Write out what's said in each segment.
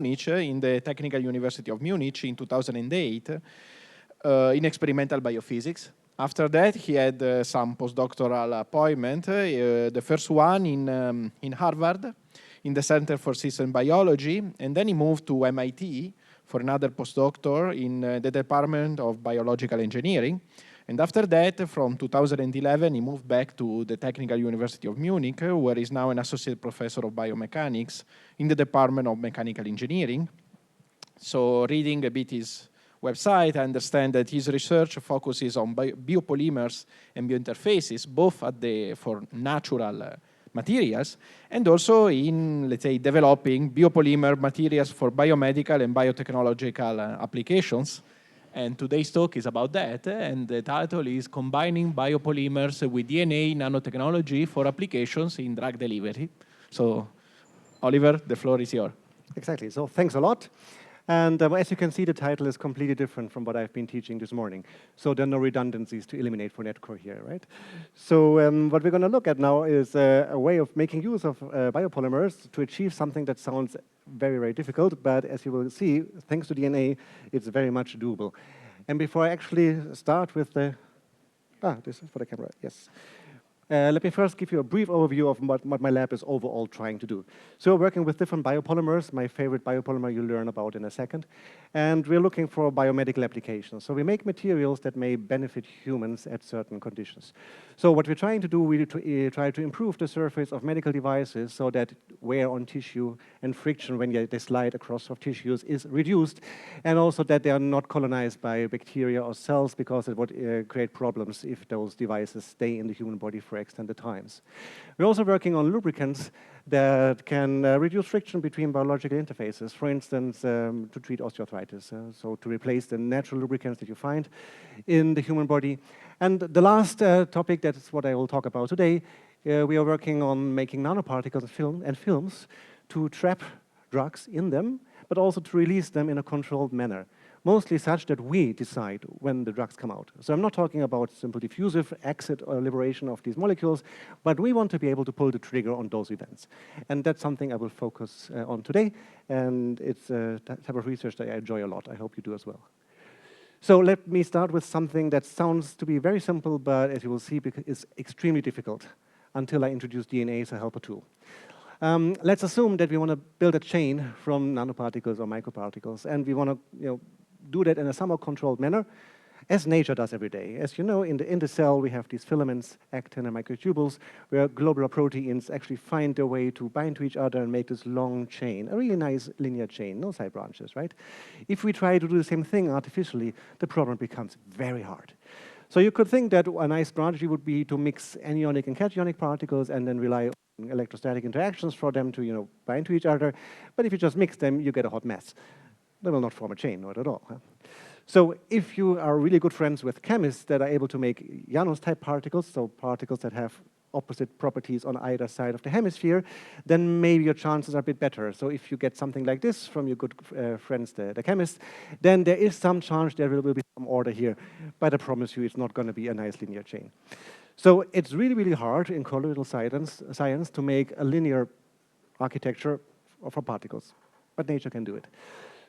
Munich, in the Technical University of Munich in 2008 in experimental biophysics. After that, he had some postdoctoral appointment, the first one in Harvard, in the Center for System Biology, and then he moved to MIT for another postdoctor in the Department of Biological Engineering. And after that, from 2011, he moved back to the Technical University of Munich, where he's now an associate professor of biomechanics in the Department of Mechanical Engineering. So reading a bit his website, I understand that his research focuses on biopolymers and biointerfaces, both for natural materials, and also in, let's say, developing biopolymer materials for biomedical and biotechnological applications. And today's talk is about that, and the title is Combining Biopolymers with DNA Nanotechnology for Applications in Drug Delivery. So, Oliver, the floor is yours. Exactly, so thanks a lot. And as you can see, the title is completely different from what I've been teaching this morning. So there are no redundancies to eliminate for NetCore here, right? So what we're going to look at now is a way of making use of biopolymers to achieve something that sounds very, very difficult. But as you will see, thanks to DNA, it's very much doable. And before I actually start with the... this is for the camera, yes. Let me first give you a brief overview of what my lab is overall trying to do. So we're working with different biopolymers. My favorite biopolymer you'll learn about in a second. And we're looking for biomedical applications. So we make materials that may benefit humans at certain conditions. So what we're trying to do, we try to improve the surface of medical devices so that wear on tissue and friction when they slide across of tissues is reduced, and also that they are not colonized by bacteria or cells, because it would create problems if those devices stay in the human body for extended times. We're also working on lubricants that can reduce friction between biological interfaces, for instance, to treat osteoarthritis, so to replace the natural lubricants that you find in the human body. And the last topic, that's what I will talk about today, we are working on making nanoparticles and films to trap drugs in them, but also to release them in a controlled manner, mostly such that we decide when the drugs come out. So I'm not talking about simple diffusive exit or liberation of these molecules, but we want to be able to pull the trigger on those events. And that's something I will focus on today, and it's a type of research that I enjoy a lot. I hope you do as well. So let me start with something that sounds to be very simple, but as you will see, is extremely difficult until I introduce DNA as a helper tool. Let's assume that we want to build a chain from nanoparticles or microparticles, and we want to do that in a somewhat controlled manner, as nature does every day. As you know, in the cell, we have these filaments, actin and microtubules, where globular proteins actually find their way to bind to each other and make this long chain, a really nice linear chain, no side branches, right? If we try to do the same thing artificially, the problem becomes very hard. So you could think that a nice strategy would be to mix anionic and cationic particles and then rely on electrostatic interactions for them to, bind to each other. But if you just mix them, you get a hot mess. They will not form a chain, not at all. So if you are really good friends with chemists that are able to make Janus-type particles, so particles that have opposite properties on either side of the hemisphere, then maybe your chances are a bit better. So if you get something like this from your good friends, the chemists, then there is some chance there will be some order here. But I promise you, it's not going to be a nice linear chain. So it's really, really hard in colloidal science to make a linear architecture for particles. But nature can do it.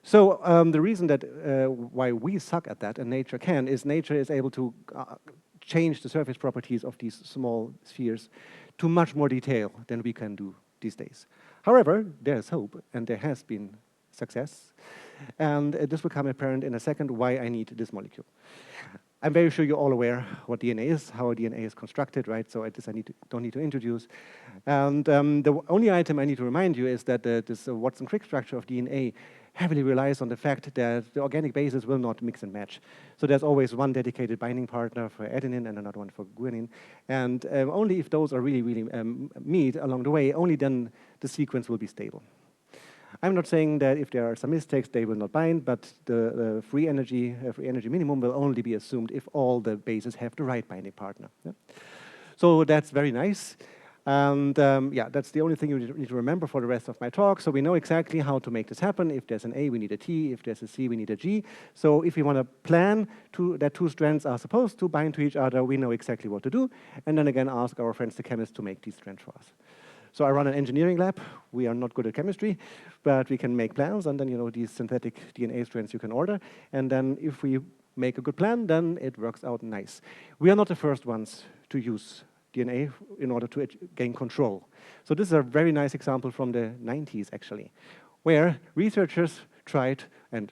So the reason that why we suck at that, and nature can, is nature is able to change the surface properties of these small spheres to much more detail than we can do these days. However, there's hope, and there has been success. And this will become apparent in a second why I need this molecule. I'm very sure you're all aware what DNA is, how DNA is constructed, right? So this I don't need to introduce. And the only item I need to remind you is that this Watson-Crick structure of DNA heavily relies on the fact that the organic bases will not mix and match. So there's always one dedicated binding partner for adenine and another one for guanine. And only if those are really, really meet along the way, only then the sequence will be stable. I'm not saying that if there are some mistakes, they will not bind, but the free energy minimum will only be assumed if all the bases have the right binding partner. Yeah? So that's very nice. And that's the only thing you need to remember for the rest of my talk. So we know exactly how to make this happen. If there's an A, we need a T. If there's a C, we need a G. So if we want to plan that two strands are supposed to bind to each other, we know exactly what to do. And then again, ask our friends, the chemists, to make these strands for us. So I run an engineering lab. We are not good at chemistry, but we can make plans, and then, you know, these synthetic DNA strands you can order. And then if we make a good plan, then it works out nice. We are not the first ones to use DNA in order to gain control. So this is a very nice example from the 90s, actually, where researchers tried and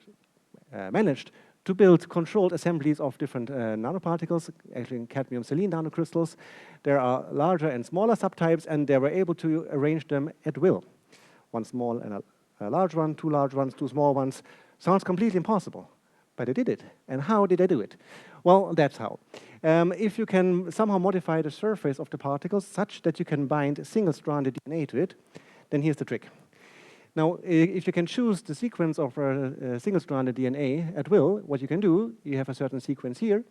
managed to build controlled assemblies of different nanoparticles, actually cadmium-selene nanocrystals. There are larger and smaller subtypes, and they were able to arrange them at will. One small and a large one, two large ones, two small ones. Sounds completely impossible, but they did it. And how did they do it? Well, that's how. If you can somehow modify the surface of the particles such that you can bind single-stranded DNA to it, then here's the trick. Now, if you can choose the sequence of a single-stranded DNA at will, what you can do, you have a certain sequence here,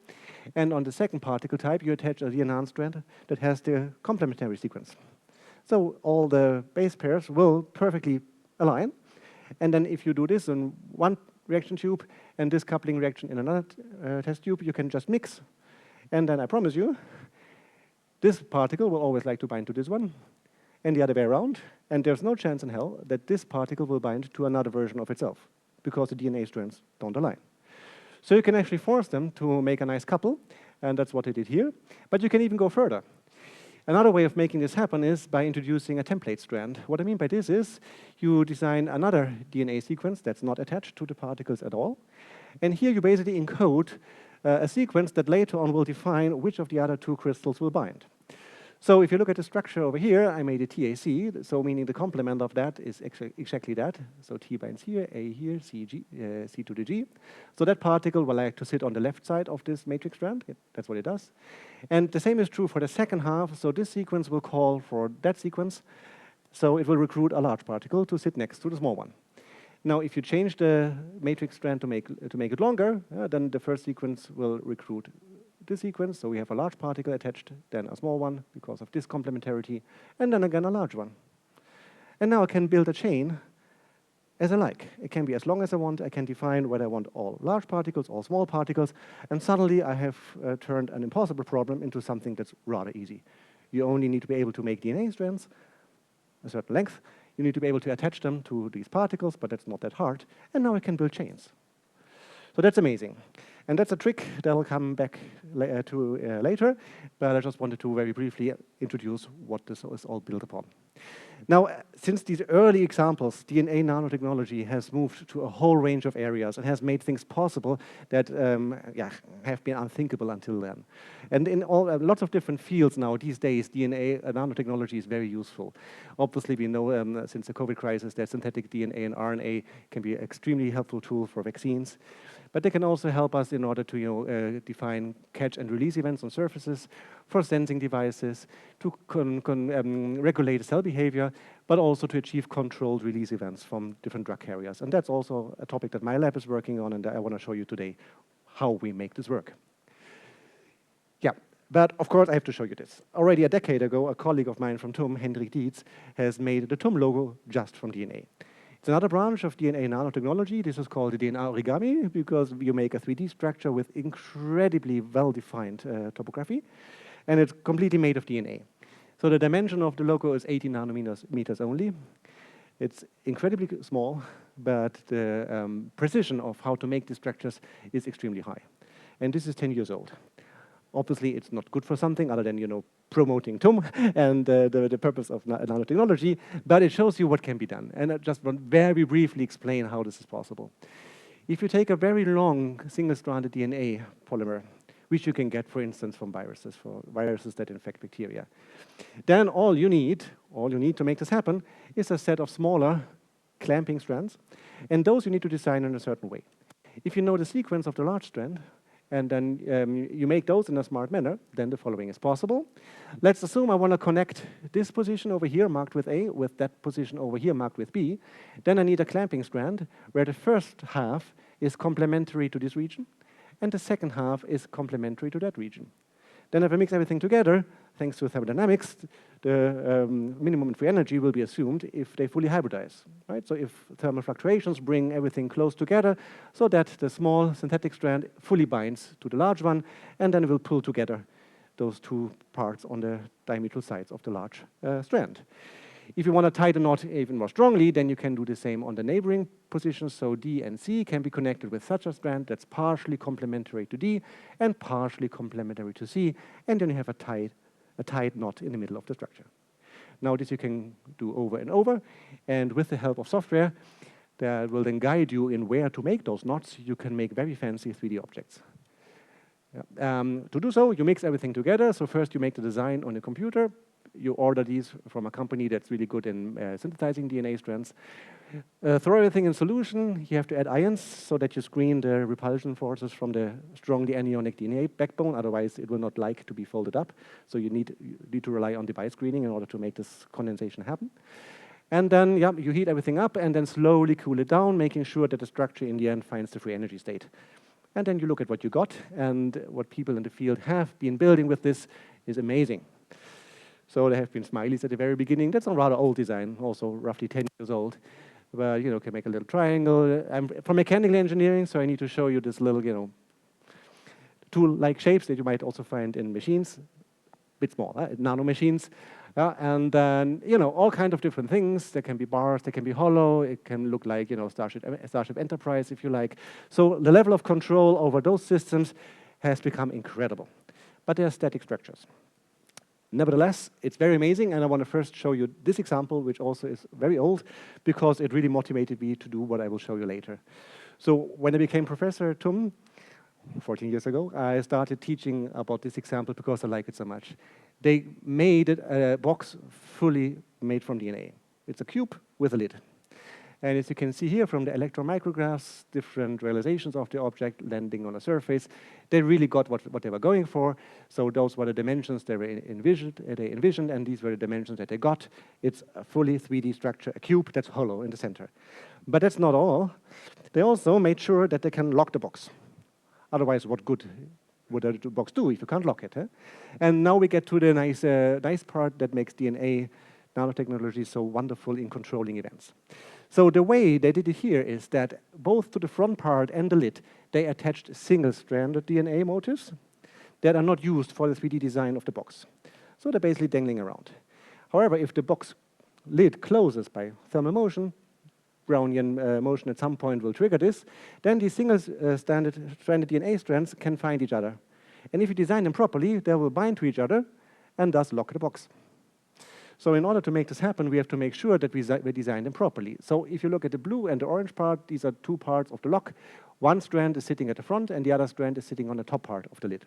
and on the second particle type, you attach a DNA strand that has the complementary sequence. So all the base pairs will perfectly align, and then if you do this in one reaction tube and this coupling reaction in another test tube, you can just mix, and then I promise you, this particle will always like to bind to this one, and the other way around, and there's no chance in hell that this particle will bind to another version of itself, because the DNA strands don't align. So you can actually force them to make a nice couple, and that's what they did here, but you can even go further. Another way of making this happen is by introducing a template strand. What I mean by this is you design another DNA sequence that's not attached to the particles at all, and here you basically encode a sequence that later on will define which of the other two crystals will bind. So if you look at the structure over here, I made a TAC, so meaning the complement of that is exactly that. So T binds here, A here, C to the G. So that particle will like to sit on the left side of this matrix strand. That's what it does. And the same is true for the second half. So this sequence will call for that sequence. So it will recruit a large particle to sit next to the small one. Now, if you change the matrix strand to make it longer, then the first sequence will recruit this sequence, so we have a large particle attached, then a small one because of this complementarity, and then again a large one. And now I can build a chain as I like. It can be as long as I want. I can define whether I want all large particles, all small particles, and suddenly I have turned an impossible problem into something that's rather easy. You only need to be able to make DNA strands a certain length. You need to be able to attach them to these particles, but that's not that hard. And now I can build chains. So that's amazing. And that's a trick that I'll come back to later, but I just wanted to very briefly introduce what this is all built upon. Now, since these early examples, DNA nanotechnology has moved to a whole range of areas and has made things possible that have been unthinkable until then. And in lots of different fields now, these days, DNA nanotechnology is very useful. Obviously, we know since the COVID crisis that synthetic DNA and RNA can be an extremely helpful tool for vaccines. But they can also help us in order to define catch and release events on surfaces, for sensing devices, to regulate cell behavior, but also to achieve controlled release events from different drug carriers. And that's also a topic that my lab is working on, and I want to show you today how we make this work. Yeah, but of course I have to show you this. Already a decade ago, a colleague of mine from TUM, Hendrik Dietz, has made the TUM logo just from DNA. It's another branch of DNA nanotechnology. This is called the DNA origami because you make a 3D structure with incredibly well-defined topography, and it's completely made of DNA. So the dimension of the logo is 80 nanometers only. It's incredibly small, but the precision of how to make these structures is extremely high. And this is 10 years old. Obviously, it's not good for something other than, promoting TUM and the purpose of nanotechnology, but it shows you what can be done. And I just want to very briefly explain how this is possible. If you take a very long single-stranded DNA polymer, which you can get, for instance, from viruses that infect bacteria, then all you need to make this happen is a set of smaller clamping strands, and those you need to design in a certain way. If you know the sequence of the large strand, and then you make those in a smart manner, then the following is possible. Let's assume I want to connect this position over here marked with A with that position over here marked with B. Then I need a clamping strand where the first half is complementary to this region and the second half is complementary to that region. Then if I mix everything together, thanks to thermodynamics, the minimum free energy will be assumed if they fully hybridize, right? So if thermal fluctuations bring everything close together so that the small synthetic strand fully binds to the large one, and then it will pull together those two parts on the diametral sides of the large strand. If you want to tie the knot even more strongly, then you can do the same on the neighboring positions. So D and C can be connected with such a strand that's partially complementary to D and partially complementary to C, and then you have a tied knot in the middle of the structure. Now this you can do over and over, and with the help of software that will then guide you in where to make those knots, you can make very fancy 3D objects. Yeah. To do so, you mix everything together. So first you make the design on a computer. You order these from a company that's really good in synthesizing DNA strands. Throw everything in solution. You have to add ions so that you screen the repulsion forces from the strongly anionic DNA backbone. Otherwise, it will not like to be folded up. So you need to rely on device screening in order to make this condensation happen. And then you heat everything up and then slowly cool it down, making sure that the structure in the end finds the free energy state. And then you look at what you got, and what people in the field have been building with this is amazing. So there have been smileys at the very beginning. That's a rather old design, also roughly 10 years old. Where you can make a little triangle. I'm from mechanical engineering, so I need to show you this little tool-like shapes that you might also find in machines, a bit smaller, nano machines. And then all kinds of different things. There can be bars, they can be hollow. It can look like Starship Enterprise, if you like. So the level of control over those systems has become incredible. But they are static structures. Nevertheless, it's very amazing, and I want to first show you this example, which also is very old, because it really motivated me to do what I will show you later. So when I became professor at TUM, 14 years ago, I started teaching about this example because I like it so much. They made a box fully made from DNA. It's a cube with a lid. And as you can see here from the electron micrographs, different realizations of the object landing on a surface, they really got what they were going for. So those were the dimensions they envisioned, and these were the dimensions that they got. It's a fully 3D structure, a cube that's hollow in the center. But that's not all. They also made sure that they can lock the box. Otherwise, what good would the box do if you can't lock it? And now we get to the nice part that makes DNA nanotechnology so wonderful in controlling events. So the way they did it here is that both to the front part and the lid, they attached single-stranded DNA motifs that are not used for the 3D design of the box. So they're basically dangling around. However, if the box lid closes by thermal motion, Brownian motion at some point will trigger this, then these single-stranded DNA strands can find each other. And if you design them properly, they will bind to each other and thus lock the box. So in order to make this happen, we have to make sure that we design them properly. So if you look at the blue and the orange part, these are two parts of the lock. One strand is sitting at the front, and the other strand is sitting on the top part of the lid.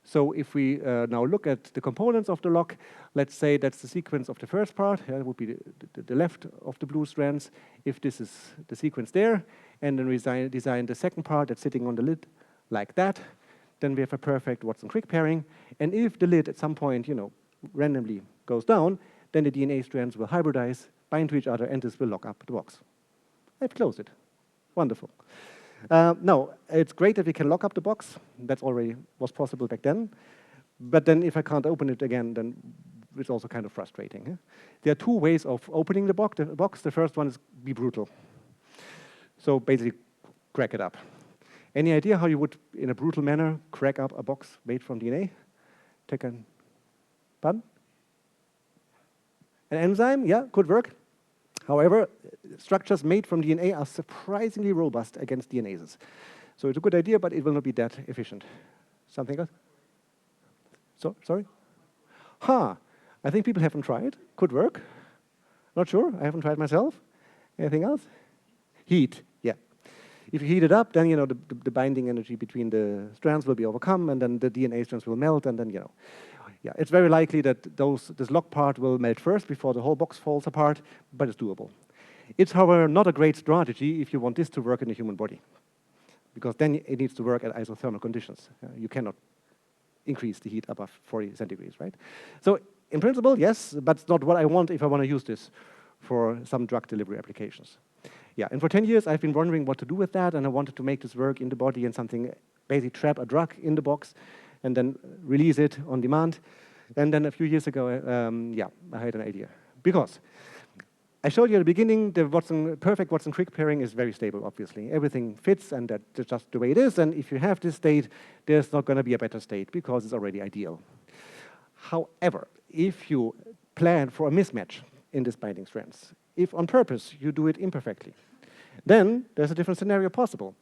So if we now look at the components of the lock, let's say that's the sequence of the first part. That would be the left of the blue strands. If this is the sequence there, and then we design the second part that's sitting on the lid like that, then we have a perfect Watson-Crick pairing. And if the lid at some point, randomly goes down, then the DNA strands will hybridize, bind to each other, and this will lock up the box. I've closed it. Wonderful. Now, it's great that we can lock up the box. That's already was possible back then. But then if I can't open it again, then it's also kind of frustrating. There are two ways of opening the box. The first one is be brutal. So basically, crack it up. Any idea how you would, in a brutal manner, crack up a box made from DNA? Take a pun? An enzyme, yeah, could work. However, structures made from DNA are surprisingly robust against DNases. So it's a good idea, but it will not be that efficient. Something else? Sorry? I think people haven't tried. Could work. Not sure. I haven't tried myself. Anything else? Heat, yeah. If you heat it up, then the binding energy between the strands will be overcome, and then the DNA strands will melt, and then yeah, it's very likely that this lock part will melt first before the whole box falls apart, but it's doable. It's, however, not a great strategy if you want this to work in the human body, because then it needs to work at isothermal conditions. You cannot increase the heat above 40 centigrades, right? So in principle, yes, but it's not what I want if I want to use this for some drug delivery applications. Yeah, and for 10 years, I've been wondering what to do with that, and I wanted to make this work in the body and something, basically trap a drug in the box and then release it on demand. And then a few years ago, I had an idea. Because I showed you at the beginning, the perfect Watson-Crick pairing is very stable, obviously. Everything fits, and that's just the way it is. And if you have this state, there's not going to be a better state, because it's already ideal. However, if you plan for a mismatch in these binding strands. If on purpose you do it imperfectly, then there's a different scenario possible.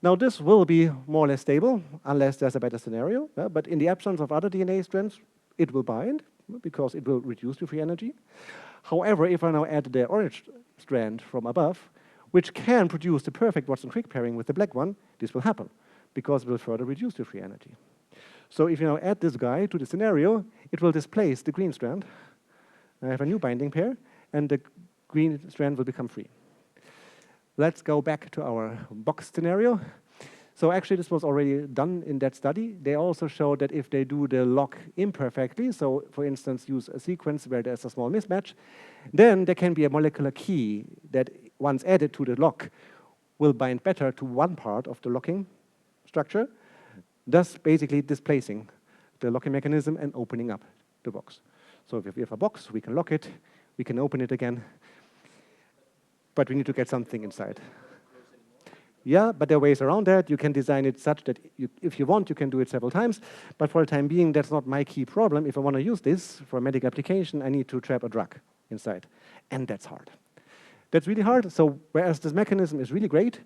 Now this will be more or less stable unless there's a better scenario, but in the absence of other DNA strands, it will bind because it will reduce the free energy. However, if I now add the orange strand from above, which can produce the perfect Watson-Crick pairing with the black one, this will happen because it will further reduce the free energy. So if you now add this guy to the scenario, it will displace the green strand. I have a new binding pair, and the green strand will become free. Let's go back to our box scenario. So actually, this was already done in that study. They also showed that if they do the lock imperfectly, so for instance, use a sequence where there's a small mismatch, then there can be a molecular key that once added to the lock will bind better to one part of the locking structure, thus basically displacing the locking mechanism and opening up the box. So if we have a box, we can lock it, we can open it again, but we need to get something inside. Yeah, but there are ways around that. You can design it such that if you want, you can do it several times. But for the time being, that's not my key problem. If I want to use this for a medical application, I need to trap a drug inside. And that's hard. That's really hard. So whereas this mechanism is really great,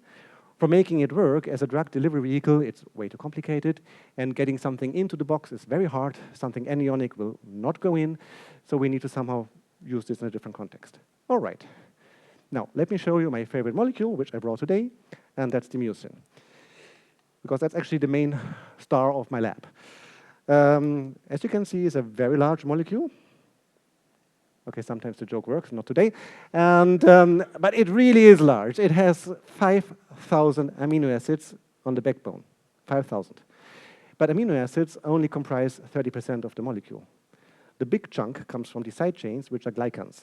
for making it work as a drug delivery vehicle, it's way too complicated. And getting something into the box is very hard. Something anionic will not go in. So we need to somehow use this in a different context. All right. Now, let me show you my favorite molecule, which I brought today, and that's the mucin, because that's actually the main star of my lab. As you can see, it's a very large molecule. Okay, sometimes the joke works, not today. And, but it really is large. It has 5,000 amino acids on the backbone, 5,000. But amino acids only comprise 30% of the molecule. The big chunk comes from the side chains, which are glycans.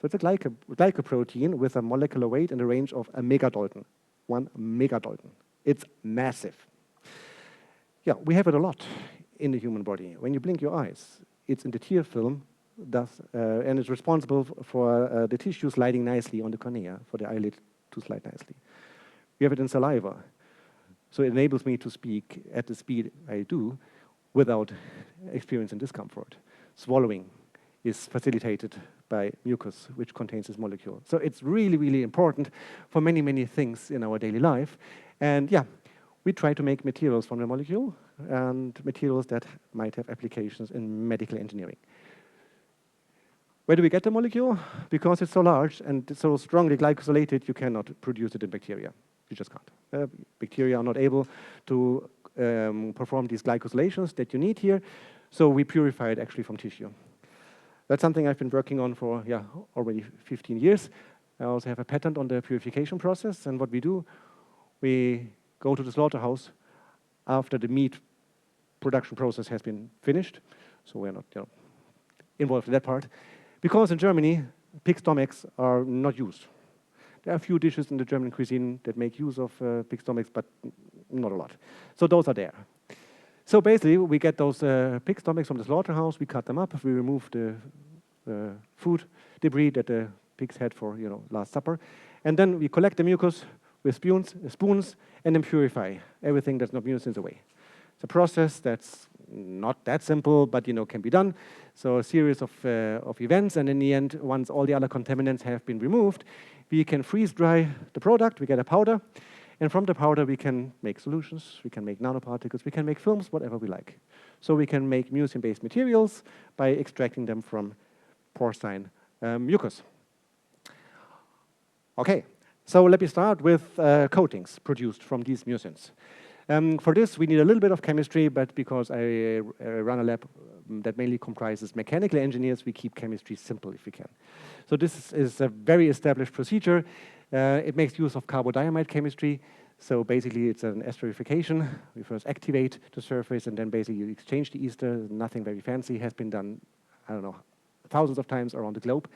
So it's a glycoprotein with a molecular weight in the range of a megadalton, 1 megadalton. It's massive. Yeah, we have it a lot in the human body. When you blink your eyes, it's in the tear film, and it's responsible for the tissue sliding nicely on the cornea, for the eyelid to slide nicely. We have it in saliva, so it enables me to speak at the speed I do without experiencing discomfort. Swallowing is facilitated by mucus, which contains this molecule. So it's really, really important for many, many things in our daily life. And yeah, we try to make materials from the molecule and materials that might have applications in medical engineering. Where do we get the molecule? Because it's so large and it's so strongly glycosylated, you cannot produce it in bacteria. You just can't. Bacteria are not able to perform these glycosylations that you need here. So we purify it actually from tissue. That's something I've been working on for already 15 years. I also have a patent on the purification process. And what we do, we go to the slaughterhouse after the meat production process has been finished. So we're not involved in that part. Because in Germany, pig stomachs are not used. There are a few dishes in the German cuisine that make use of pig stomachs, but not a lot. So those are there. So basically, we get those pig stomachs from the slaughterhouse, we cut them up, we remove the food debris that the pigs had for Last Supper, and then we collect the mucus with spoons and then purify everything that's not mucins away. It's a process that's not that simple, but can be done. So a series of events, and in the end, once all the other contaminants have been removed, we can freeze dry the product, we get a powder, and from the powder, we can make solutions, we can make nanoparticles, we can make films, whatever we like. So we can make mucin-based materials by extracting them from porcine mucus. Okay, so let me start with coatings produced from these mucins. For this, we need a little bit of chemistry, but because I run a lab that mainly comprises mechanical engineers, we keep chemistry simple if we can. So this is a very established procedure. It makes use of carbodiamide chemistry. So basically, it's an esterification. We first activate the surface, and then basically you exchange the ester. Nothing very fancy, has been done, I don't know, thousands of times around the globe.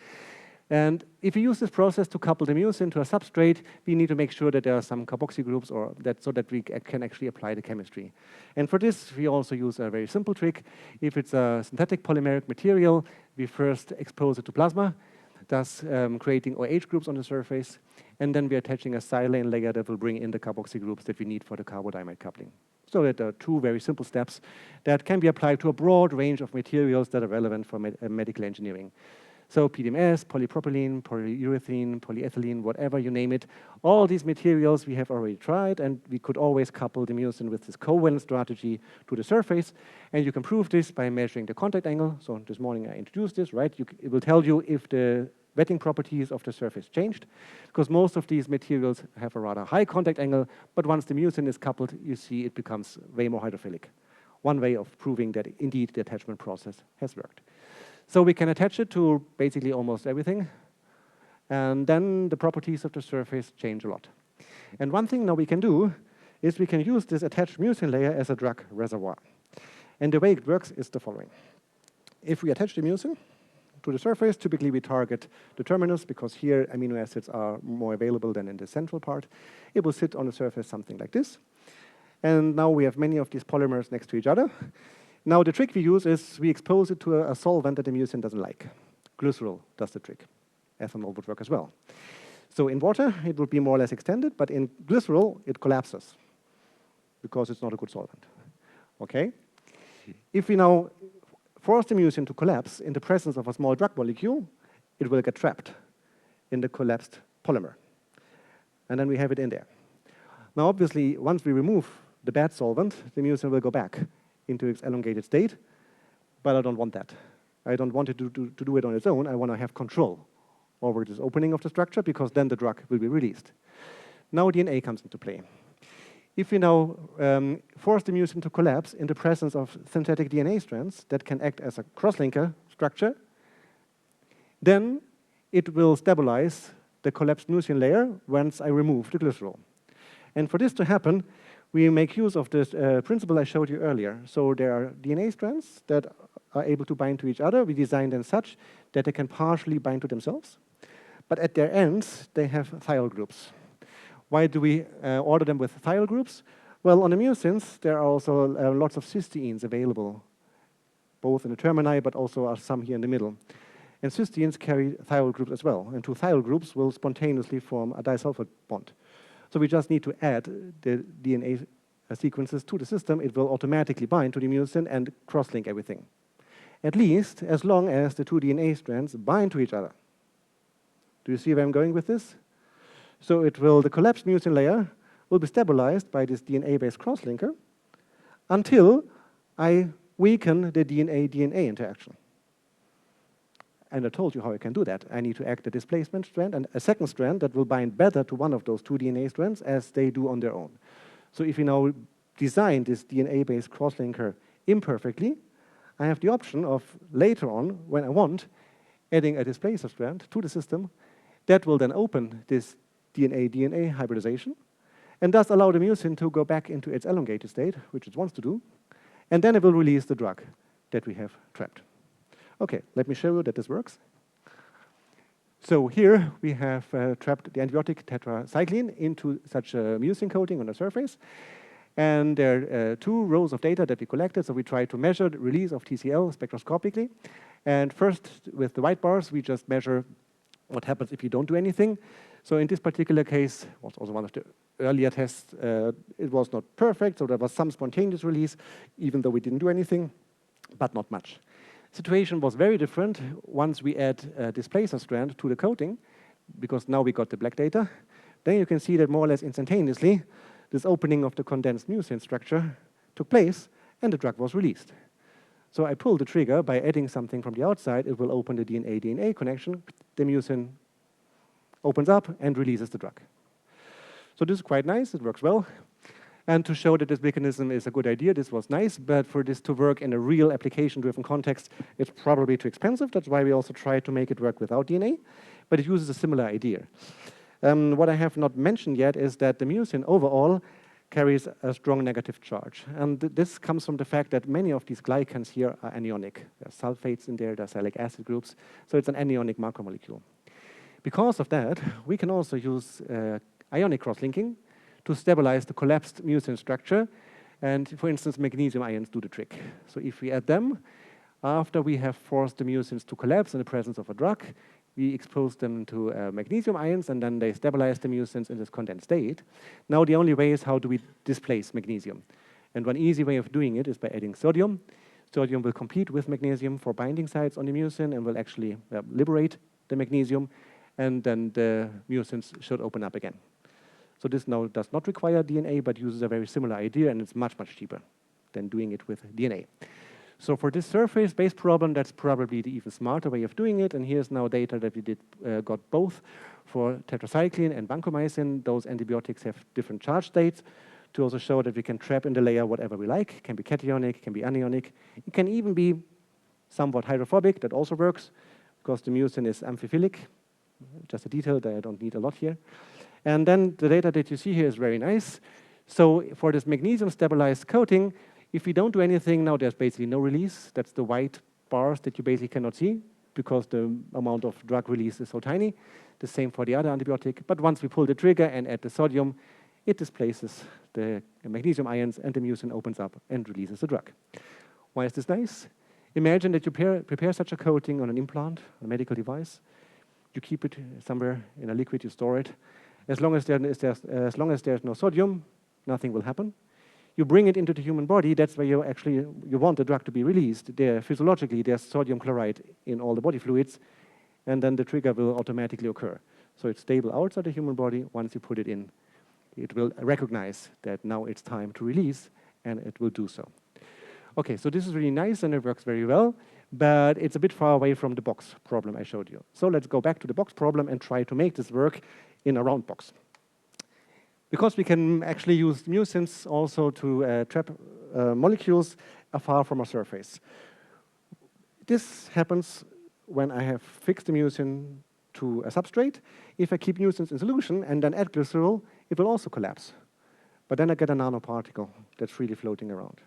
And if you use this process to couple the mucin to a substrate, we need to make sure that there are some carboxy groups so that we can actually apply the chemistry. And for this, we also use a very simple trick. If it's a synthetic polymeric material, we first expose it to plasma, thus creating OH groups on the surface. And then we're attaching a silane layer that will bring in the carboxy groups that we need for the carbodiamide coupling. So that there are two very simple steps that can be applied to a broad range of materials that are relevant for medical engineering. So PDMS, polypropylene, polyurethane, polyethylene, whatever you name it, all these materials we have already tried, and we could always couple the mucin with this covalent strategy to the surface. And you can prove this by measuring the contact angle. So this morning I introduced this, right? It will tell you if the wetting properties of the surface changed, because most of these materials have a rather high contact angle, but once the mucin is coupled, you see it becomes way more hydrophilic. One way of proving that indeed the attachment process has worked. So we can attach it to basically almost everything, and then the properties of the surface change a lot. And one thing now we can do is we can use this attached mucin layer as a drug reservoir. And the way it works is the following. If we attach the mucin to the surface, typically we target the terminus, because here amino acids are more available than in the central part. It will sit on the surface something like this. And now we have many of these polymers next to each other. Now the trick we use is we expose it to a solvent that the mucin doesn't like. Glycerol does the trick. Ethanol would work as well. So in water, it would be more or less extended, but in glycerol, it collapses because it's not a good solvent. Okay? If we now force the mucin to collapse in the presence of a small drug molecule, it will get trapped in the collapsed polymer. And then we have it in there. Now, obviously, once we remove the bad solvent, the mucin will go back into its elongated state, but I don't want that. I don't want it to do it on its own. I want to have control over this opening of the structure, because then the drug will be released. Now DNA comes into play. If we now force the mucin to collapse in the presence of synthetic DNA strands that can act as a crosslinker structure, then it will stabilize the collapsed mucin layer once I remove the glycerol. And for this to happen, we make use of this principle I showed you earlier. So there are DNA strands that are able to bind to each other. We design them such that they can partially bind to themselves. But at their ends, they have thiol groups. Why do we order them with thiol groups? Well, on the mucins, there are also lots of cysteines available, both in the termini, but also are some here in the middle. And cysteines carry thiol groups as well. And two thiol groups will spontaneously form a disulfide bond. So we just need to add the DNA sequences to the system. It will automatically bind to the mucin and cross-link everything, at least as long as the two DNA strands bind to each other. Do you see where I'm going with this? So the collapsed mucin layer will be stabilized by this DNA-based cross-linker until I weaken the DNA-DNA interaction. And I told you how I can do that. I need to act a displacement strand and a second strand that will bind better to one of those two DNA strands as they do on their own. So if we now design this DNA-based crosslinker imperfectly, I have the option of later on, when I want, adding a displacer strand to the system that will then open this DNA-DNA hybridization and thus allow the mucin to go back into its elongated state, which it wants to do, and then it will release the drug that we have trapped. Okay, let me show you that this works. So here we have trapped the antibiotic tetracycline into such a mucin coating on the surface. And there are two rows of data that we collected. So we tried to measure the release of TCL spectroscopically. And first, with the white bars, we just measure what happens if you don't do anything. So in this particular case, was also one of the earlier tests, it was not perfect. So there was some spontaneous release, even though we didn't do anything, but not much. Situation was very different once we add a displacer strand to the coating, because now we got the black data. Then you can see that more or less instantaneously, this opening of the condensed mucin structure took place, and the drug was released. So I pulled the trigger by adding something from the outside. It will open the DNA-DNA connection. The mucin opens up and releases the drug. So this is quite nice. It works well. And to show that this mechanism is a good idea, this was nice, but for this to work in a real application-driven context, it's probably too expensive. That's why we also tried to make it work without DNA, but it uses a similar idea. What I have not mentioned yet is that the mucin overall carries a strong negative charge. And this comes from the fact that many of these glycans here are anionic. There are sulfates in there, there are sialic acid groups, so it's an anionic macromolecule. Because of that, we can also use ionic cross-linking to stabilize the collapsed mucin structure. And for instance, magnesium ions do the trick. So if we add them, after we have forced the mucins to collapse in the presence of a drug, we expose them to magnesium ions, and then they stabilize the mucins in this condensed state. Now the only way is how do we displace magnesium? And one easy way of doing it is by adding sodium. Sodium will compete with magnesium for binding sites on the mucin and will actually liberate the magnesium, and then the mucins should open up again. So this now does not require DNA, but uses a very similar idea, and it's much, much cheaper than doing it with DNA. So for this surface-based problem, that's probably the even smarter way of doing it. And here's now data that we got both for tetracycline and vancomycin. Those antibiotics have different charge states to also show that we can trap in the layer whatever we like. It can be cationic, it can be anionic. It can even be somewhat hydrophobic. That also works because the mucin is amphiphilic. Just a detail that I don't need a lot here. And then the data that you see here is very nice. So for this magnesium-stabilized coating, if we don't do anything, now there's basically no release. That's the white bars that you basically cannot see because the amount of drug release is so tiny. The same for the other antibiotic. But once we pull the trigger and add the sodium, it displaces the magnesium ions and the mucin opens up and releases the drug. Why is this nice? Imagine that you prepare such a coating on an implant, a medical device. You keep it somewhere in a liquid, you store it. As long as there's no sodium, nothing will happen. You bring it into the human body, that's where you want the drug to be released. Physiologically, there's sodium chloride in all the body fluids, and then the trigger will automatically occur. So it's stable outside the human body. Once you put it in, it will recognize that now it's time to release, and it will do so. Okay, so this is really nice, and it works very well, but it's a bit far away from the box problem I showed you. So let's go back to the box problem and try to make this work in a round box. Because we can actually use mucins also to trap molecules afar from a surface. This happens when I have fixed the mucin to a substrate. If I keep mucins in solution and then add glycerol, it will also collapse. But then I get a nanoparticle that's freely floating around.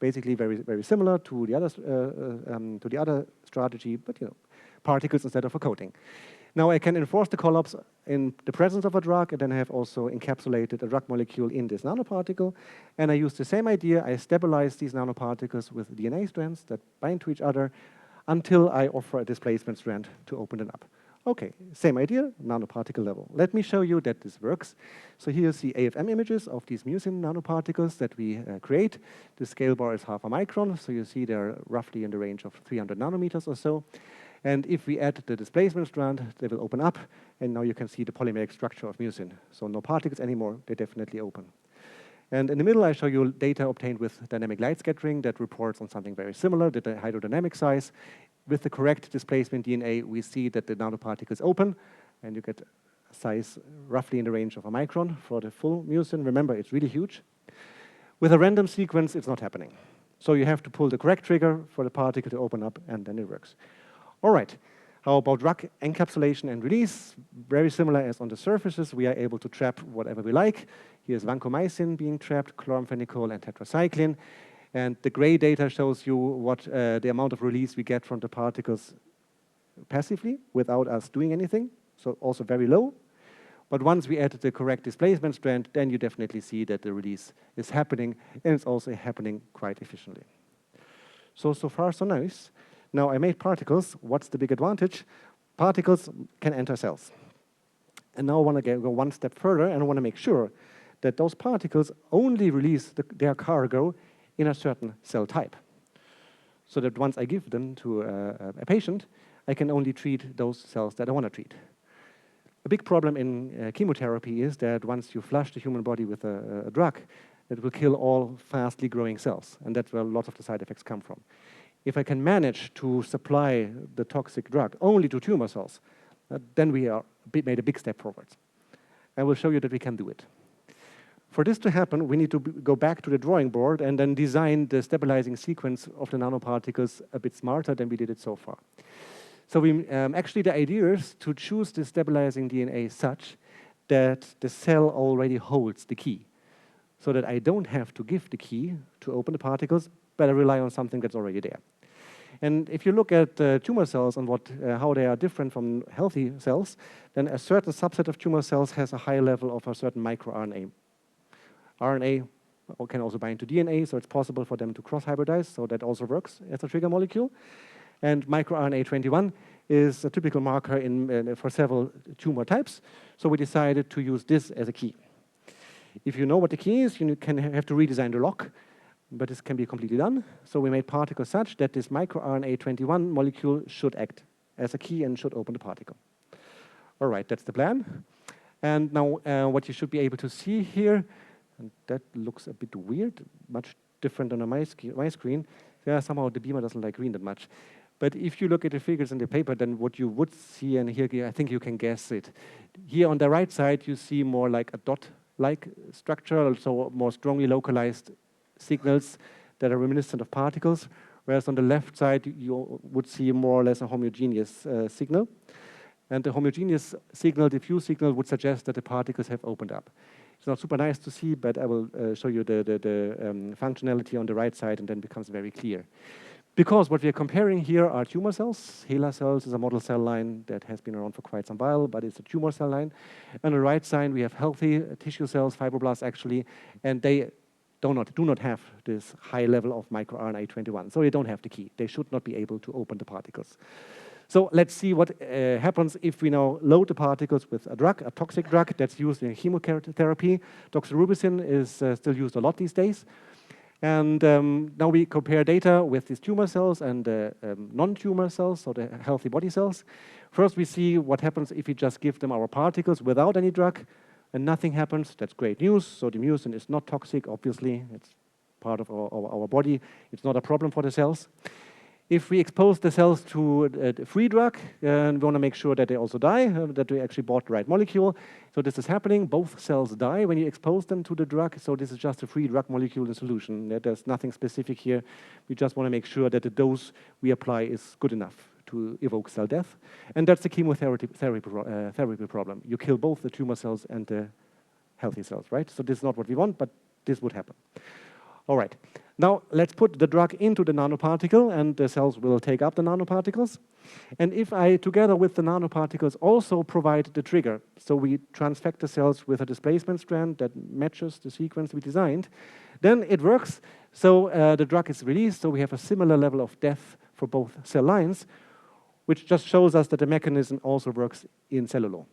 Basically very, very similar to the other strategy, but particles instead of a coating. Now I can enforce the collapse in the presence of a drug, and then I have also encapsulated a drug molecule in this nanoparticle. And I use the same idea. I stabilize these nanoparticles with DNA strands that bind to each other until I offer a displacement strand to open it up. Okay, same idea, nanoparticle level. Let me show you that this works. So here you see AFM images of these mucin nanoparticles that we create. The scale bar is 0.5 micron, so you see they're roughly in the range of 300 nanometers or so. And if we add the displacement strand, they will open up, and now you can see the polymeric structure of mucin. So no particles anymore, they definitely open. And in the middle, I show you data obtained with dynamic light scattering that reports on something very similar, the hydrodynamic size. With the correct displacement DNA, we see that the nanoparticles open, and you get a size roughly in the range of a micron for the full mucin. Remember, it's really huge. With a random sequence, it's not happening. So you have to pull the correct trigger for the particle to open up, and then it works. All right, how about drug encapsulation and release? Very similar as on the surfaces, we are able to trap whatever we like. Here's vancomycin being trapped, chloramphenicol and tetracycline. And the gray data shows you what the amount of release we get from the particles passively without us doing anything, so also very low. But once we add the correct displacement strand, then you definitely see that the release is happening, and it's also happening quite efficiently. So far, so nice. Now, I made particles. What's the big advantage? Particles can enter cells. And now I want to go one step further, and I want to make sure that those particles only release their cargo in a certain cell type. So that once I give them to a patient, I can only treat those cells that I want to treat. A big problem in chemotherapy is that once you flush the human body with a drug, it will kill all fastly growing cells. And that's where lots of the side effects come from. If I can manage to supply the toxic drug only to tumor cells, then we made a big step forward. I will show you that we can do it. For this to happen, we need to go back to the drawing board and then design the stabilizing sequence of the nanoparticles a bit smarter than we did it so far. So actually the idea is to choose the stabilizing DNA such that the cell already holds the key, so that I don't have to give the key to open the particles, but I rely on something that's already there. And if you look at tumor cells and how they are different from healthy cells, then a certain subset of tumor cells has a high level of a certain microRNA. RNA can also bind to DNA, so it's possible for them to cross-hybridize, so that also works as a trigger molecule. And microRNA 21 is a typical marker for several tumor types, so we decided to use this as a key. If you know what the key is, you have to redesign the lock. but this can be completely done. So we made particles such that this microRNA-21 molecule should act as a key and should open the particle. All right, that's the plan. And now what you should be able to see here, and that looks a bit weird, much different on my screen. Yeah, somehow the beamer doesn't like green that much. But if you look at the figures in the paper, then what you would see, and here I think you can guess it. Here on the right side, you see more like a dot-like structure, also more strongly localized signals that are reminiscent of particles, whereas on the left side, you would see more or less a homogeneous signal. And the homogeneous signal, diffuse signal, would suggest that the particles have opened up. It's not super nice to see, but I will show you the functionality on the right side, and then it becomes very clear. Because what we are comparing here are tumor cells. HeLa cells is a model cell line that has been around for quite some while, but it's a tumor cell line. On the right side, we have healthy tissue cells, fibroblasts actually, and they do not have this high level of microRNA-21. So they don't have the key. They should not be able to open the particles. So let's see what happens if we now load the particles with a drug, a toxic drug that's used in chemotherapy. Doxorubicin is still used a lot these days. And now we compare data with these tumor cells and non-tumor cells, so the healthy body cells. First, we see what happens if we just give them our particles without any drug, and nothing happens. That's great news. So the mucin is not toxic, obviously. It's part of our body. It's not a problem for the cells. If we expose the cells to a free drug, and we want to make sure that they also die, that we actually bought the right molecule. So this is happening. Both cells die when you expose them to the drug. So this is just a free drug molecule in solution. There's nothing specific here. We just want to make sure that the dose we apply is good enough to evoke cell death. And that's the chemotherapy problem. You kill both the tumor cells and the healthy cells, right? So this is not what we want, but this would happen. All right. Now, let's put the drug into the nanoparticle, and the cells will take up the nanoparticles. And if I, together with the nanoparticles, also provide the trigger, so we transfect the cells with a displacement strand that matches the sequence we designed, then it works. So the drug is released, so we have a similar level of death for both cell lines, which just shows us that the mechanism also works in cellular,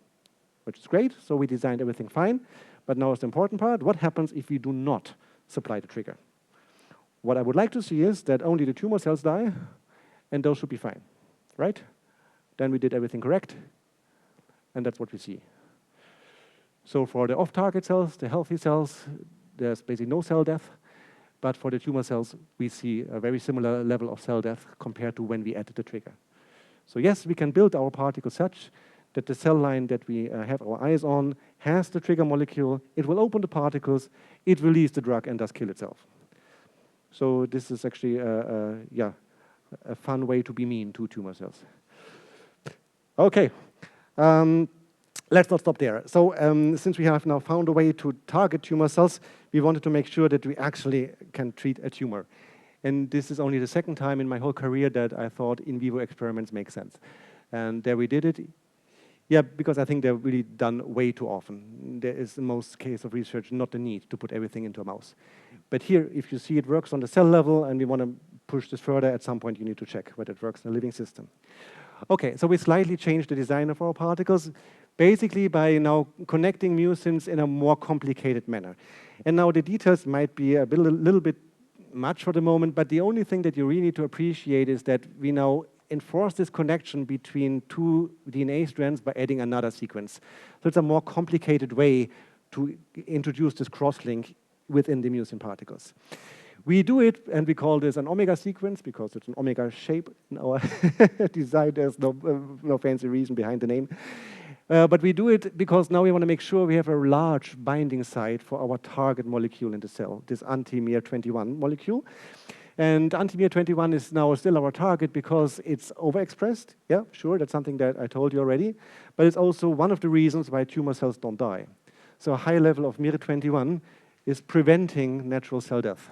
which is great. So we designed everything fine. But now is the important part. What happens if we do not supply the trigger? What I would like to see is that only the tumor cells die, and those should be fine, right? Then we did everything correct, and that's what we see. So for the off-target cells, the healthy cells, there's basically no cell death, but for the tumor cells, we see a very similar level of cell death compared to when we added the trigger. So yes, we can build our particle such that the cell line that we have our eyes on has the trigger molecule, it will open the particles, it releases the drug, and does kill itself. So this is actually a fun way to be mean to tumor cells. Okay, let's not stop there. So since we have now found a way to target tumor cells, we wanted to make sure that we actually can treat a tumor. And this is only the second time in my whole career that I thought in vivo experiments make sense. And there we did it. Yeah, because I think they're really done way too often. There is, in most cases of research, not the need to put everything into a mouse. But here, if you see it works on the cell level and we want to push this further, at some point you need to check whether it works in a living system. Okay, so we slightly changed the design of our particles, basically by now connecting mucins in a more complicated manner. And now the details might be a little bit much for the moment, but the only thing that you really need to appreciate is that we now enforce this connection between two DNA strands by adding another sequence. So it's a more complicated way to introduce this cross-link within the mucin particles. We do it, and we call this an omega sequence because it's an omega shape in our design. There's no fancy reason behind the name. But we do it because now we want to make sure we have a large binding site for our target molecule in the cell, this anti-miR-21 molecule. And anti-miR-21 is now still our target because it's overexpressed. Yeah, sure, that's something that I told you already. But it's also one of the reasons why tumor cells don't die. So a high level of miR-21 is preventing natural cell death.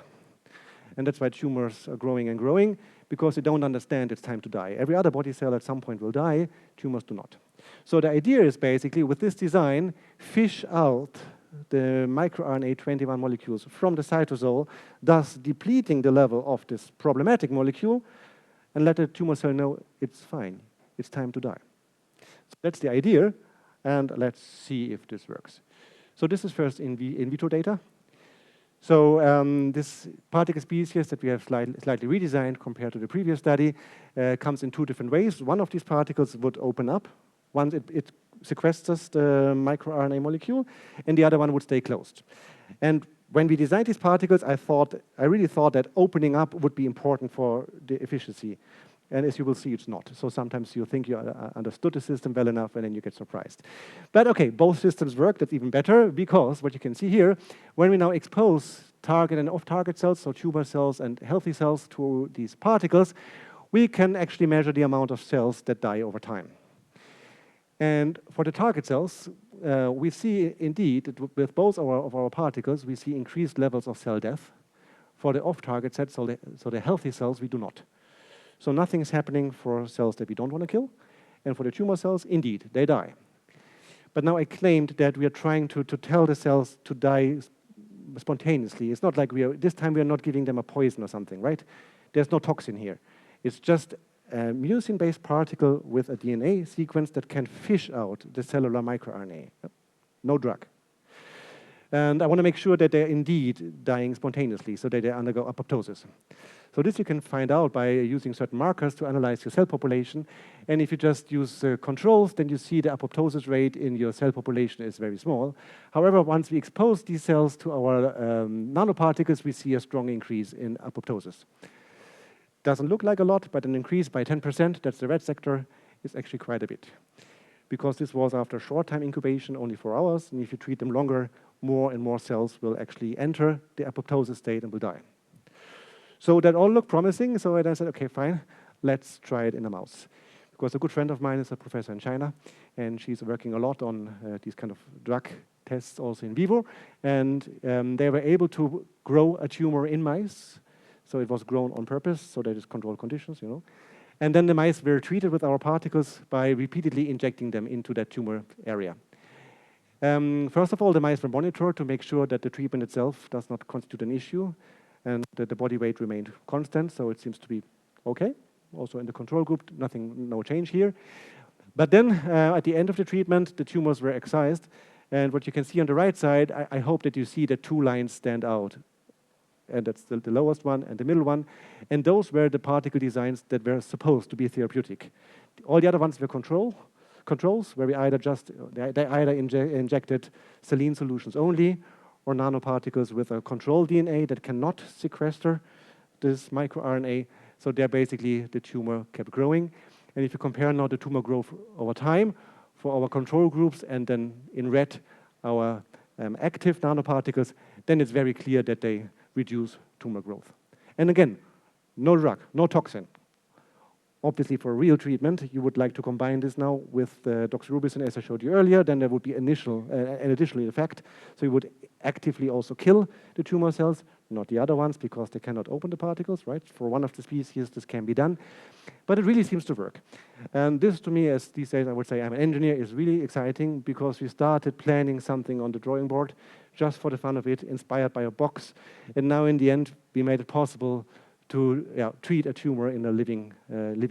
And that's why tumors are growing and growing, because they don't understand it's time to die. Every other body cell at some point will die, tumors do not. So the idea is basically, with this design, fish out the microRNA-21 molecules from the cytosol, thus depleting the level of this problematic molecule, and let the tumor cell know it's fine, it's time to die. So that's the idea, and let's see if this works. So this is first in vitro data. So this particle species that we have slightly redesigned compared to the previous study comes in two different ways. One of these particles would open up once it sequesters the microRNA molecule, and the other one would stay closed. And when we designed these particles, I really thought that opening up would be important for the efficiency. And as you will see, it's not. So sometimes you think you understood the system well enough, and then you get surprised. But okay, both systems work. That's even better, because what you can see here, when we now expose target and off-target cells, so tumor cells and healthy cells, to these particles, we can actually measure the amount of cells that die over time. And for the target cells, we see indeed that with both of our particles, we see increased levels of cell death. For the off-target cells, so the healthy cells, we do not. So nothing is happening for cells that we don't want to kill. And for the tumor cells, indeed, they die. But now I claimed that we are trying to tell the cells to die spontaneously. It's not like this time we are not giving them a poison or something, right? There's no toxin here. It's just a mucin-based particle with a DNA sequence that can fish out the cellular microRNA. No drug. And I want to make sure that they're indeed dying spontaneously, so that they undergo apoptosis. So this you can find out by using certain markers to analyze your cell population. And if you just use controls, then you see the apoptosis rate in your cell population is very small. However, once we expose these cells to our nanoparticles, we see a strong increase in apoptosis. Doesn't look like a lot, but an increase by 10%, that's the red sector, is actually quite a bit. Because this was after short time incubation, only 4 hours, and if you treat them longer, more and more cells will actually enter the apoptosis state and will die. So that all looked promising, so I said, okay, fine, let's try it in a mouse. Because a good friend of mine is a professor in China, and she's working a lot on these kind of drug tests also in vivo, and they were able to grow a tumor in mice. So it was grown on purpose, so that is controlled conditions, you know. And then the mice were treated with our particles by repeatedly injecting them into that tumor area. First of all, the mice were monitored to make sure that the treatment itself does not constitute an issue, and that the body weight remained constant, so it seems to be okay. Also in the control group, no change here. But then, at the end of the treatment, the tumors were excised, and what you can see on the right side, I hope that you see that 2 lines stand out. And that's the lowest one and the middle one. And those were the particle designs that were supposed to be therapeutic. All the other ones were controls, where we they either injected saline solutions only, or nanoparticles with a control DNA that cannot sequester this microRNA. So there basically the tumor kept growing. And if you compare now the tumor growth over time for our control groups, and then in red our active nanoparticles, then it's very clear that they reduce tumor growth. And again, no drug, no toxin. Obviously, for real treatment, you would like to combine this now with doxorubicin, as I showed you earlier. Then there would be an additional effect. So you would actively also kill the tumor cells, not the other ones, because they cannot open the particles, right? For one of the species, this can be done. But it really seems to work. And this, to me, as these days I would say I'm an engineer, is really exciting, because we started planning something on the drawing board just for the fun of it, inspired by a box. And now, in the end, we made it possible to treat a tumor in a living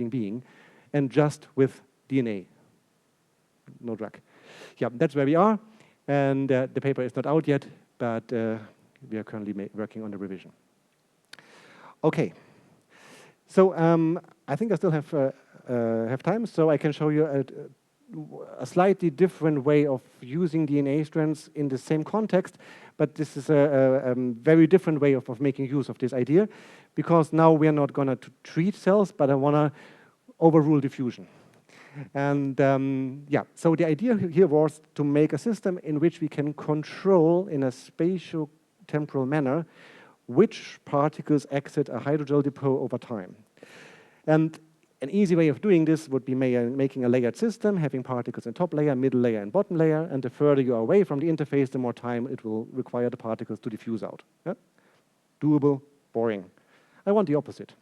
being, and just with DNA, no drug. Yeah, that's where we are, and the paper is not out yet, but we are currently working on the revision. Okay, so I think I still have time, so I can show you a slightly different way of using DNA strands in the same context, but this is a very different way of making use of this idea, because now we are not going to treat cells, but I want to overrule diffusion. And so the idea here was to make a system in which we can control in a spatio-temporal manner which particles exit a hydrogel depot over time. And an easy way of doing this would be making a layered system, having particles in top layer, middle layer, and bottom layer, and the further you are away from the interface, the more time it will require the particles to diffuse out. Yeah? Doable, boring. I want the opposite.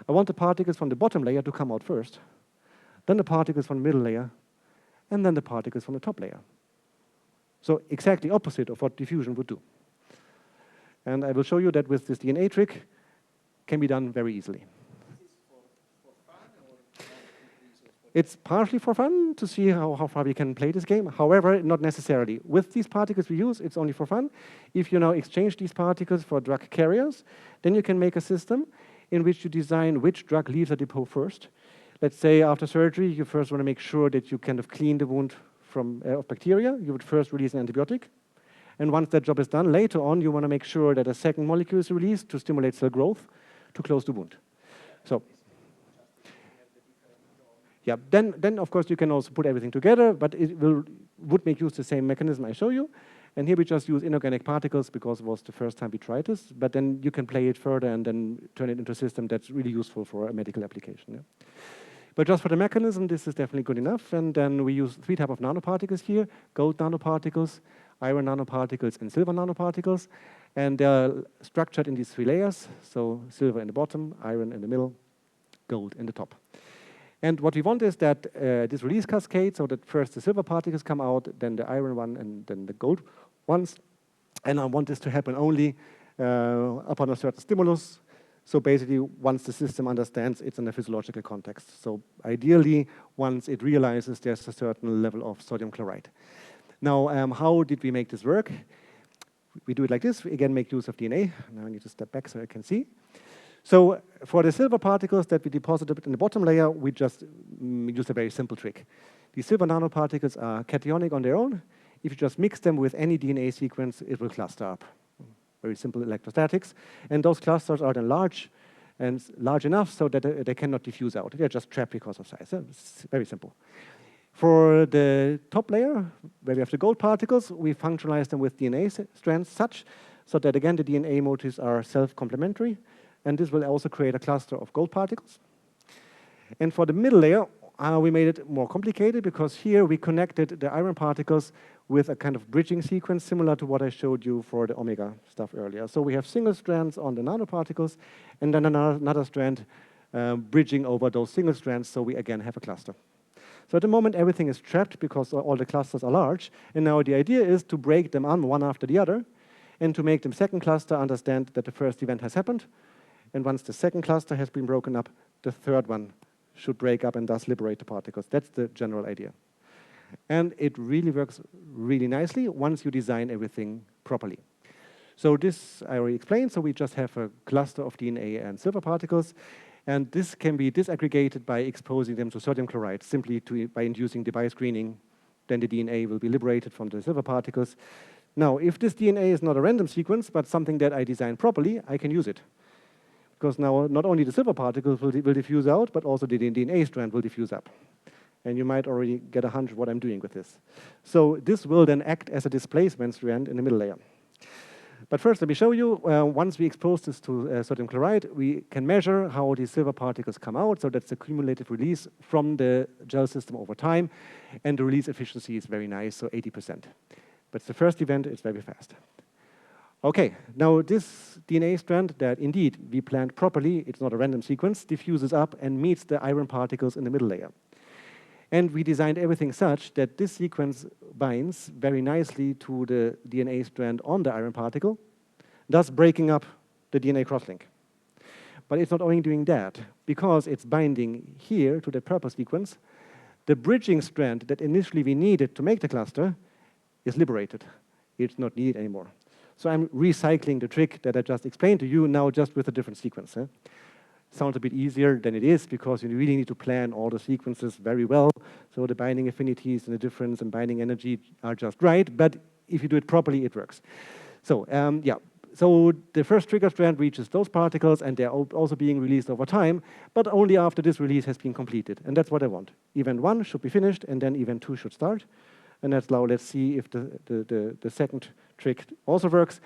I want the particles from the bottom layer to come out first, then the particles from the middle layer, and then the particles from the top layer. So exactly opposite of what diffusion would do. And I will show you that with this DNA trick, can be done very easily. it's partially for fun to see how far we can play this game. However, not necessarily. With these particles we use, it's only for fun. If you now exchange these particles for drug carriers, then you can make a system in which you design which drug leaves the depot first. Let's say after surgery, you first want to make sure that you kind of clean the wound from of bacteria. You would first release an antibiotic. And once that job is done, later on, you want to make sure that a second molecule is released to stimulate cell growth to close the wound. So, yeah, then of course you can also put everything together, but it would make use the same mechanism I show you. And here we just use inorganic particles because it was the first time we tried this. But then you can play it further and then turn it into a system that's really useful for a medical application. Yeah. But just for the mechanism, this is definitely good enough. And then we use 3 types of nanoparticles here: gold nanoparticles, iron nanoparticles, and silver nanoparticles. And they're structured in these 3 layers. So silver in the bottom, iron in the middle, gold in the top. And what we want is that this release cascade, so that first the silver particles come out, then the iron one, and then the gold ones. And I want this to happen only upon a certain stimulus. So basically, once the system understands it's in a physiological context. So ideally, once it realizes there's a certain level of sodium chloride. Now, how did we make this work? We do it like this. We again make use of DNA. Now I need to step back so I can see. So for the silver particles that we deposited in the bottom layer, we just use a very simple trick. These silver nanoparticles are cationic on their own. If you just mix them with any DNA sequence, it will cluster up. Very simple electrostatics. And those clusters are then large and large enough so that they cannot diffuse out. They're just trapped because of size. It's very simple. For the top layer, where we have the gold particles, we functionalize them with DNA strands such so that, again, the DNA motifs are self-complementary. And this will also create a cluster of gold particles. And for the middle layer, we made it more complicated because here we connected the iron particles with a kind of bridging sequence similar to what I showed you for the omega stuff earlier. So we have single strands on the nanoparticles and then another strand bridging over those single strands, so we again have a cluster. So at the moment, everything is trapped because all the clusters are large. And now the idea is to break them on one after the other and to make the second cluster understand that the first event has happened. And once the second cluster has been broken up, the third one should break up and thus liberate the particles. That's the general idea. And it really works really nicely once you design everything properly. So this I already explained. So we just have a cluster of DNA and silver particles. And this can be disaggregated by exposing them to sodium chloride, simply by inducing the bioscreening. Then the DNA will be liberated from the silver particles. Now, if this DNA is not a random sequence, but something that I designed properly, I can use it. Because now not only the silver particles will diffuse out, but also the DNA strand will diffuse up. And you might already get a hunch of what I'm doing with this. So this will then act as a displacement strand in the middle layer. But first, let me show you, once we expose this to sodium chloride, we can measure how these silver particles come out. So that's the cumulative release from the gel system over time. And the release efficiency is very nice, so 80%. But the first event is very fast. Okay, now this DNA strand that indeed we planned properly, it's not a random sequence, diffuses up and meets the iron particles in the middle layer. And we designed everything such that this sequence binds very nicely to the DNA strand on the iron particle, thus breaking up the DNA crosslink. But it's not only doing that, because it's binding here to the purple sequence, the bridging strand that initially we needed to make the cluster is liberated. It's not needed anymore. So I'm recycling the trick that I just explained to you now just with a different sequence. Sounds a bit easier than it is because you really need to plan all the sequences very well. So the binding affinities and the difference in binding energy are just right. But if you do it properly, it works. So yeah, so the first trigger strand reaches those particles and they're also being released over time, but only after this release has been completed. And that's what I want. Event 1 should be finished and then event 2 should start. And that's now, let's see if the second trick also works.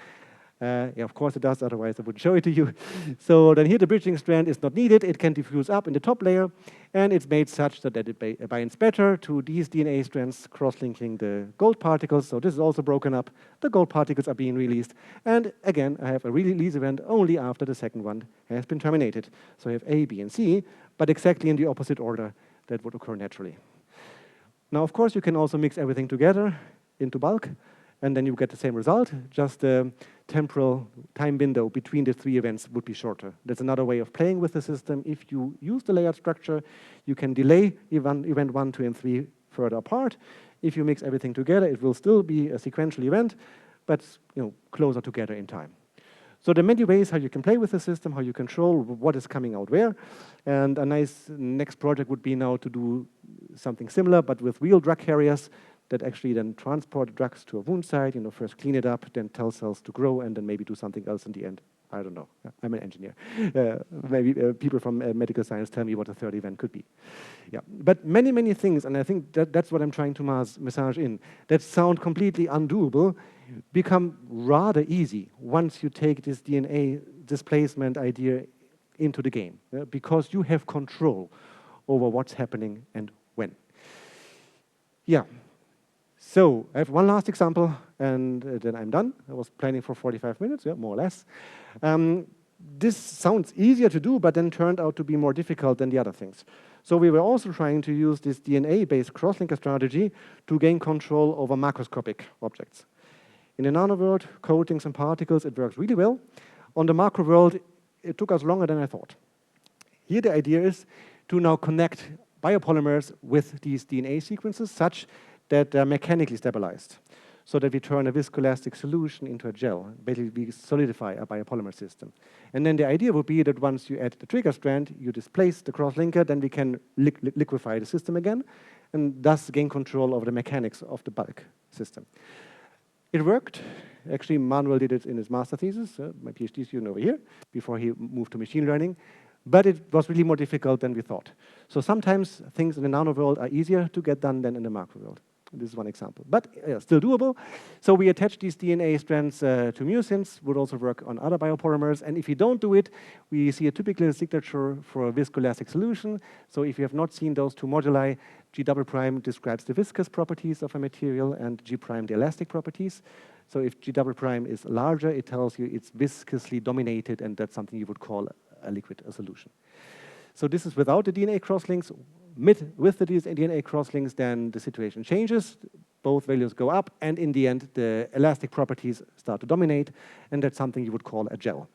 Yeah, of course it does, otherwise I wouldn't show it to you. So then here the bridging strand is not needed. It can diffuse up in the top layer, and it's made such that it binds better to these DNA strands cross-linking the gold particles. So this is also broken up. The gold particles are being released. And again, I have a release event only after the second one has been terminated. So I have A, B, and C, but exactly in the opposite order that would occur naturally. Now, of course, you can also mix everything together into bulk, and then you get the same result. Just the temporal time window between the 3 events would be shorter. That's another way of playing with the system. If you use the layered structure, you can delay event 1, 2, and 3 further apart. If you mix everything together, it will still be a sequential event, but closer together in time. So there are many ways how you can play with the system, how you control what is coming out where. And a nice next project would be now to do something similar, but with real drug carriers that actually then transport drugs to a wound site, first clean it up, then tell cells to grow, and then maybe do something else in the end. I don't know. I'm an engineer. Maybe people from medical science tell me what a third event could be. Yeah, but many, many things, and I think that's what I'm trying to massage in, that sound completely undoable, become rather easy once you take this DNA displacement idea into the game, because you have control over what's happening and when. Yeah. So I have one last example, and then I'm done. I was planning for 45 minutes, more or less. This sounds easier to do, but then turned out to be more difficult than the other things. So we were also trying to use this DNA-based cross-linker strategy to gain control over macroscopic objects. In the nano world, coatings and particles, it works really well. On the macro world, it took us longer than I thought. Here the idea is to now connect biopolymers with these DNA sequences such that they're mechanically stabilized, so that we turn a viscoelastic solution into a gel. Basically, we solidify a biopolymer system. And then the idea would be that once you add the trigger strand, you displace the cross-linker, then we can liquefy the system again, and thus gain control over the mechanics of the bulk system. It worked. Actually, Manuel did it in his master thesis, my PhD student over here, before he moved to machine learning. But it was really more difficult than we thought. So sometimes things in the nano world are easier to get done than in the macro world. This is one example, but still doable. So we attach these DNA strands to mucins, would also work on other biopolymers. And if you don't do it, we see a typical signature for a viscoelastic solution. So if you have not seen those two moduli, G double prime describes the viscous properties of a material and G prime the elastic properties. So if G double prime is larger, it tells you it's viscously dominated, and that's something you would call a liquid solution. So this is without the DNA crosslinks. With the DNA crosslinks, then the situation changes. Both values go up, and in the end, the elastic properties start to dominate, and that's something you would call a gel.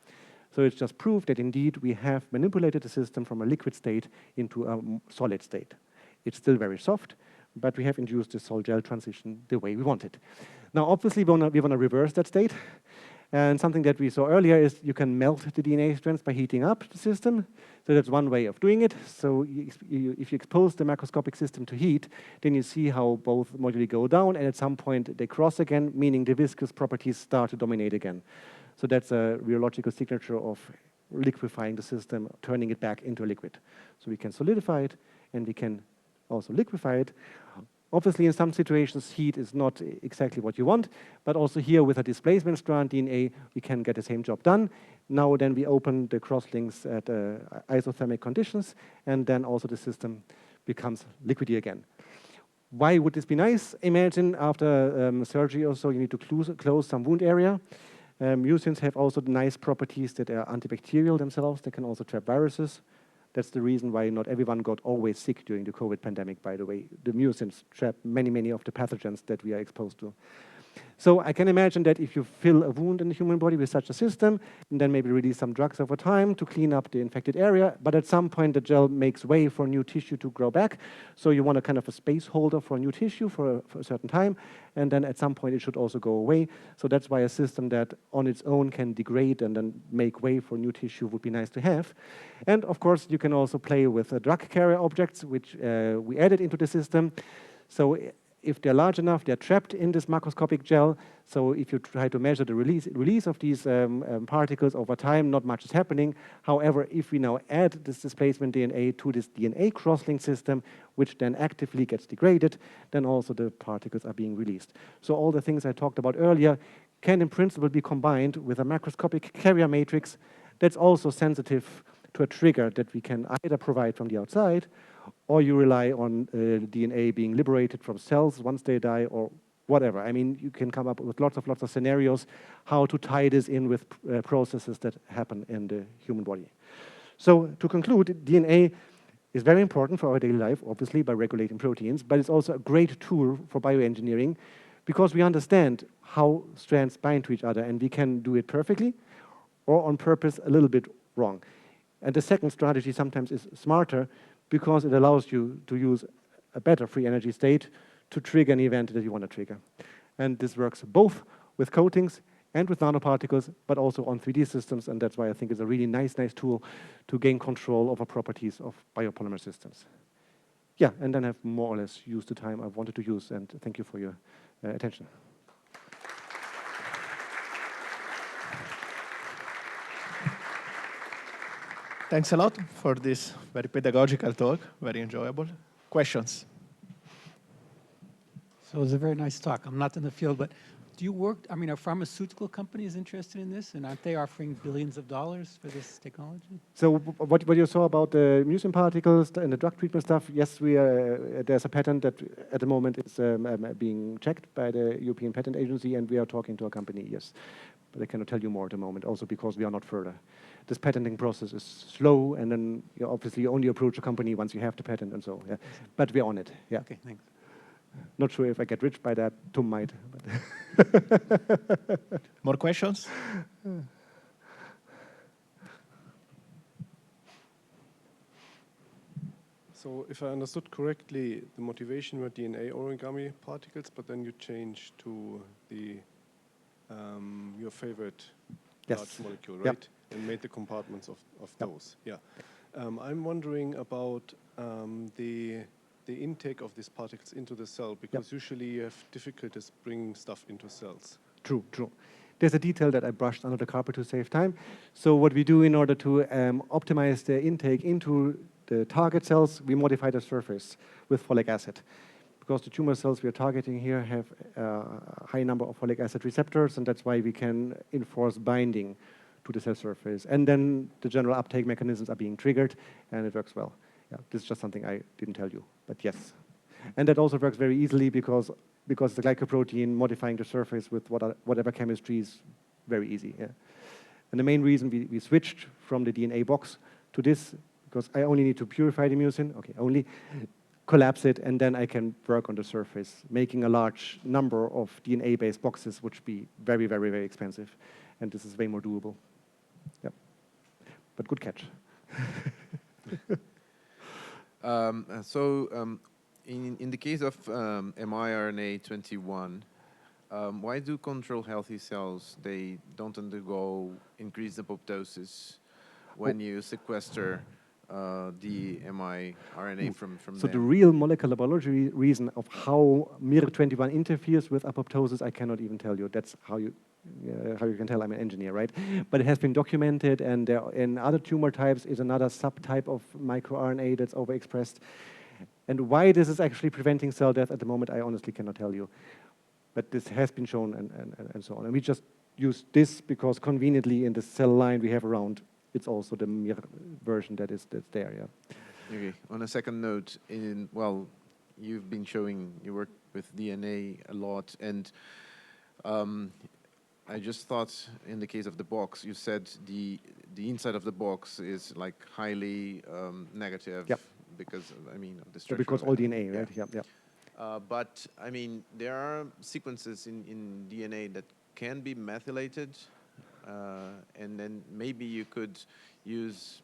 So it's just proof that indeed we have manipulated the system from a liquid state into a solid state. It's still very soft, but we have induced the sol-gel transition the way we want it. Now, obviously, we want to reverse that state. And something that we saw earlier is you can melt the DNA strands by heating up the system. So that's one way of doing it. So if you expose the macroscopic system to heat, then you see how both moduli go down, and at some point they cross again, meaning the viscous properties start to dominate again. So that's a rheological signature of liquefying the system, turning it back into a liquid. So we can solidify it, and we can also liquefy it. Obviously, in some situations, heat is not exactly what you want, but also here with a displacement strand DNA, we can get the same job done. Now then we open the crosslinks at isothermic conditions, and then also the system becomes liquidy again. Why would this be nice? Imagine after surgery or so, you need to close some wound area. Mucins have also nice properties that are antibacterial themselves. They can also trap viruses. That's the reason why not everyone got always sick during the COVID pandemic, by the way. The mucins trap many, many of the pathogens that we are exposed to. So I can imagine that if you fill a wound in the human body with such a system, and then maybe release some drugs over time to clean up the infected area, but at some point the gel makes way for new tissue to grow back. So you want a kind of a space holder for new tissue for a certain time, and then at some point it should also go away. So that's why a system that on its own can degrade and then make way for new tissue would be nice to have. And of course you can also play with drug carrier objects, which we added into the system. So if they're large enough, they're trapped in this macroscopic gel. So if you try to measure the release of these particles over time, not much is happening. However, if we now add this displacement DNA to this DNA crosslink system, which then actively gets degraded, then also the particles are being released. So all the things I talked about earlier can in principle be combined with a macroscopic carrier matrix that's also sensitive to a trigger that we can either provide from the outside, or you rely on DNA being liberated from cells once they die, or whatever. I mean, you can come up with lots of scenarios how to tie this in with processes that happen in the human body. So to conclude, DNA is very important for our daily life, obviously, by regulating proteins, but it's also a great tool for bioengineering because we understand how strands bind to each other, and we can do it perfectly or on purpose a little bit wrong. And the second strategy sometimes is smarter because it allows you to use a better free energy state to trigger an event that you want to trigger. And this works both with coatings and with nanoparticles, but also on 3D systems, and that's why I think it's a really nice tool to gain control over properties of biopolymer systems. Yeah, and then I've more or less used the time I wanted to use, and thank you for your attention. Thanks a lot for this very pedagogical talk, very enjoyable. Questions? So it was a very nice talk. I'm not in the field, but do you work, I mean, are pharmaceutical companies interested in this? And aren't they offering billions of dollars for this technology? So what you saw about the mucin particles and the drug treatment stuff, yes, there's a patent that at the moment is being checked by the European Patent Agency, and we are talking to a company, yes. But I cannot tell you more at the moment, also because we are not further. This patenting process is slow, and then obviously you only approach a company once you have the patent and so, yeah. But we're on it, yeah. Okay, thanks. Not sure if I get rich by that, Tom might. More questions? So if I understood correctly, the motivation were DNA origami particles, but then you changed to the your favorite large molecule, right? Yep. And made the compartments of those. Yeah. I'm wondering about the intake of these particles into the cell, because usually you have difficulties bringing stuff into cells. True. There's a detail that I brushed under the carpet to save time. So what we do in order to optimize the intake into the target cells, we modify the surface with folic acid. Because the tumor cells we are targeting here have a high number of folic acid receptors, and that's why we can enforce binding to the cell surface. And then the general uptake mechanisms are being triggered, and it works well. Yeah, this is just something I didn't tell you, but yes. And that also works very easily because the glycoprotein modifying the surface with whatever chemistry is very easy. Yeah. And the main reason we switched from the DNA box to this, because I only need to purify the mucin, only collapse it, and then I can work on the surface, making a large number of DNA-based boxes, which would be very, very, very expensive. And this is way more doable. Yep. But good catch. In the case of mRNA-21, why do control healthy cells, they don't undergo increased apoptosis when you sequester the mRNA from So them? the real molecular biology reason of how miR-21 interferes with apoptosis, I cannot even tell you. That's how you can tell I'm an engineer, right? But it has been documented, and in other tumor types is another subtype of microRNA that's overexpressed. And why this is actually preventing cell death at the moment, I honestly cannot tell you. But this has been shown and so on. And we just use this because conveniently in the cell line we have around, it's also the mir version that's there, yeah. Okay. On a second note, you've been showing you work with DNA a lot, and I just thought in the case of the box, you said the inside of the box is like highly negative. Yep. Because, I mean, of the structure. Because all DNA, right? Yeah. But, I mean, there are sequences in DNA that can be methylated, and then maybe you could use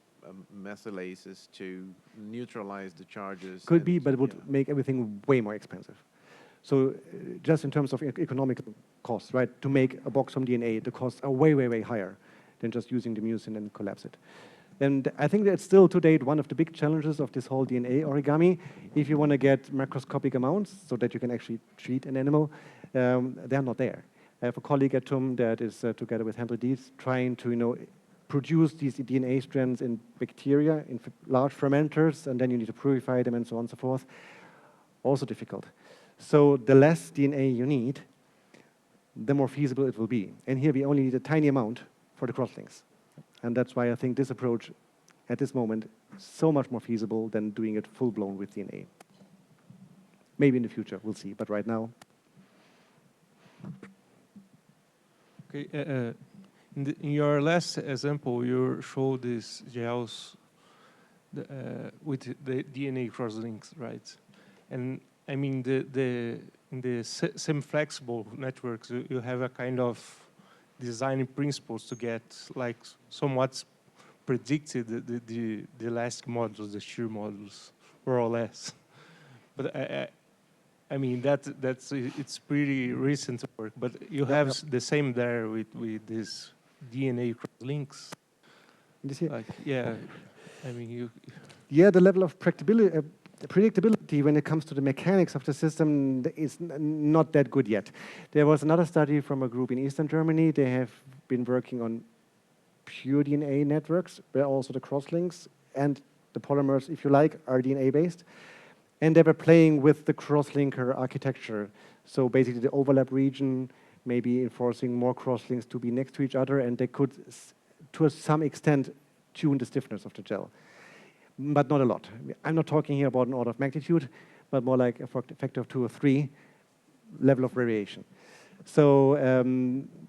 methylases to neutralize the charges. Could be, but it would make everything way more expensive. So just in terms of economic costs, right, to make a box from DNA, the costs are way, way, way higher than just using the mucin and collapse it. And I think that's still, to date, one of the big challenges of this whole DNA origami. If you want to get macroscopic amounts so that you can actually treat an animal, they're not there. I have a colleague at TUM that is, together with Henry Dietz, trying to produce these DNA strands in bacteria, in large fermenters, and then you need to purify them and so on and so forth. Also difficult. So the less DNA you need, the more feasible it will be. And here we only need a tiny amount for the crosslinks. And that's why I think this approach, at this moment, is so much more feasible than doing it full-blown with DNA. Maybe in the future, we'll see. But right now... Okay, in your last example, you showed these gels with the DNA crosslinks, right? And I mean, the in the same flexible networks, you have a kind of design principles to get like somewhat predicted the elastic modulus, the shear modulus, more or less. But I mean it's pretty recent work. But you have the same there with these DNA cross-links. Like, yeah, I mean you. Yeah, the level of predictability when it comes to the mechanics of the system is not that good yet. There was another study from a group in Eastern Germany. They have been working on pure DNA networks, where also the crosslinks and the polymers, if you like, are DNA-based. And they were playing with the crosslinker architecture. So basically the overlap region, maybe enforcing more crosslinks to be next to each other, and they could, to some extent, tune the stiffness of the gel. But not a lot. I'm not talking here about an order of magnitude, but more like a factor of 2 or 3 level of variation. So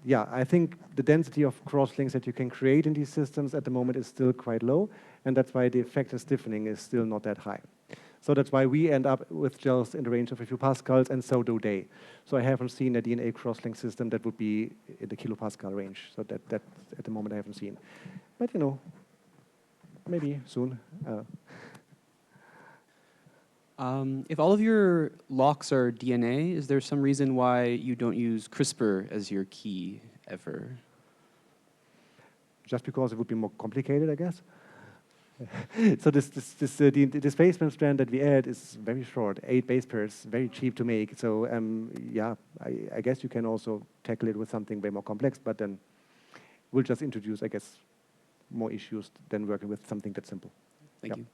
yeah, I think the density of crosslinks that you can create in these systems at the moment is still quite low, and that's why the effective stiffening is still not that high. So that's why we end up with gels in the range of a few pascals, and so do they. So I haven't seen a DNA crosslink system that would be in the kilopascal range. So that at the moment I haven't seen. But you know, maybe soon. If all of your locks are DNA, is there some reason why you don't use CRISPR as your key ever? Just because it would be more complicated, I guess. So the displacement strand that we add is very short, 8 base pairs, very cheap to make. So yeah, I guess you can also tackle it with something way more complex, but then we'll just introduce, I guess, more issues than working with something that's simple. Thank you.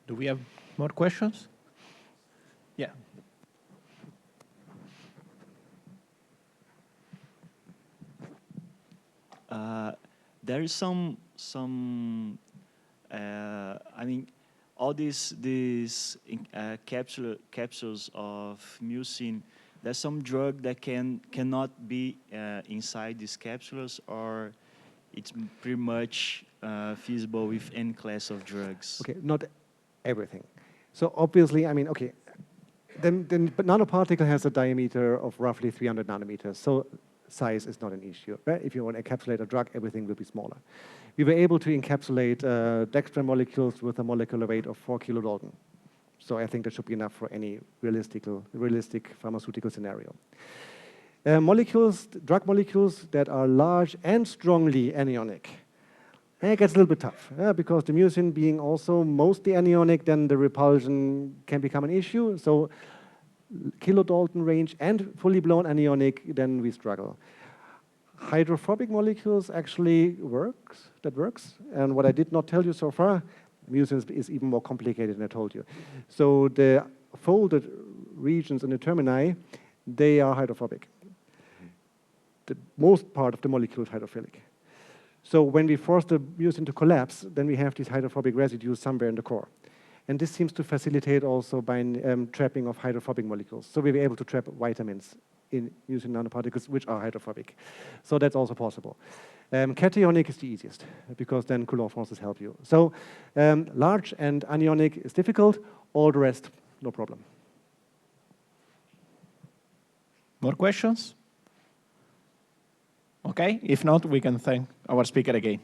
Do we have more questions? Yeah. There is some I mean, all these capsules of mucin. There's some drug that cannot be inside these capsules, or it's pretty much feasible with any class of drugs. Okay, not everything. So obviously, I mean, okay, then but nanoparticle has a diameter of roughly 300 nanometers. So size is not an issue. Right? If you want to encapsulate a drug, everything will be smaller. We were able to encapsulate dextran molecules with a molecular weight of 4 kilodalton. So I think that should be enough for any realistic pharmaceutical scenario. Drug molecules that are large and strongly anionic. It gets a little bit tough, because the mucin being also mostly anionic, then the repulsion can become an issue. So kilodalton range and fully blown anionic, then we struggle. Hydrophobic molecules actually works. And what I did not tell you so far, mucin is even more complicated than I told you. So the folded regions in the termini, they are hydrophobic. The most part of the molecule is hydrophilic. So when we force the mucin to collapse, then we have these hydrophobic residues somewhere in the core. And this seems to facilitate also by trapping of hydrophobic molecules. So we were able to trap vitamins in mucin nanoparticles, which are hydrophobic. So that's also possible. Cationic is the easiest, because then Coulomb forces help you. So large and anionic is difficult. All the rest, no problem. More questions? Okay, if not, we can thank our speaker again.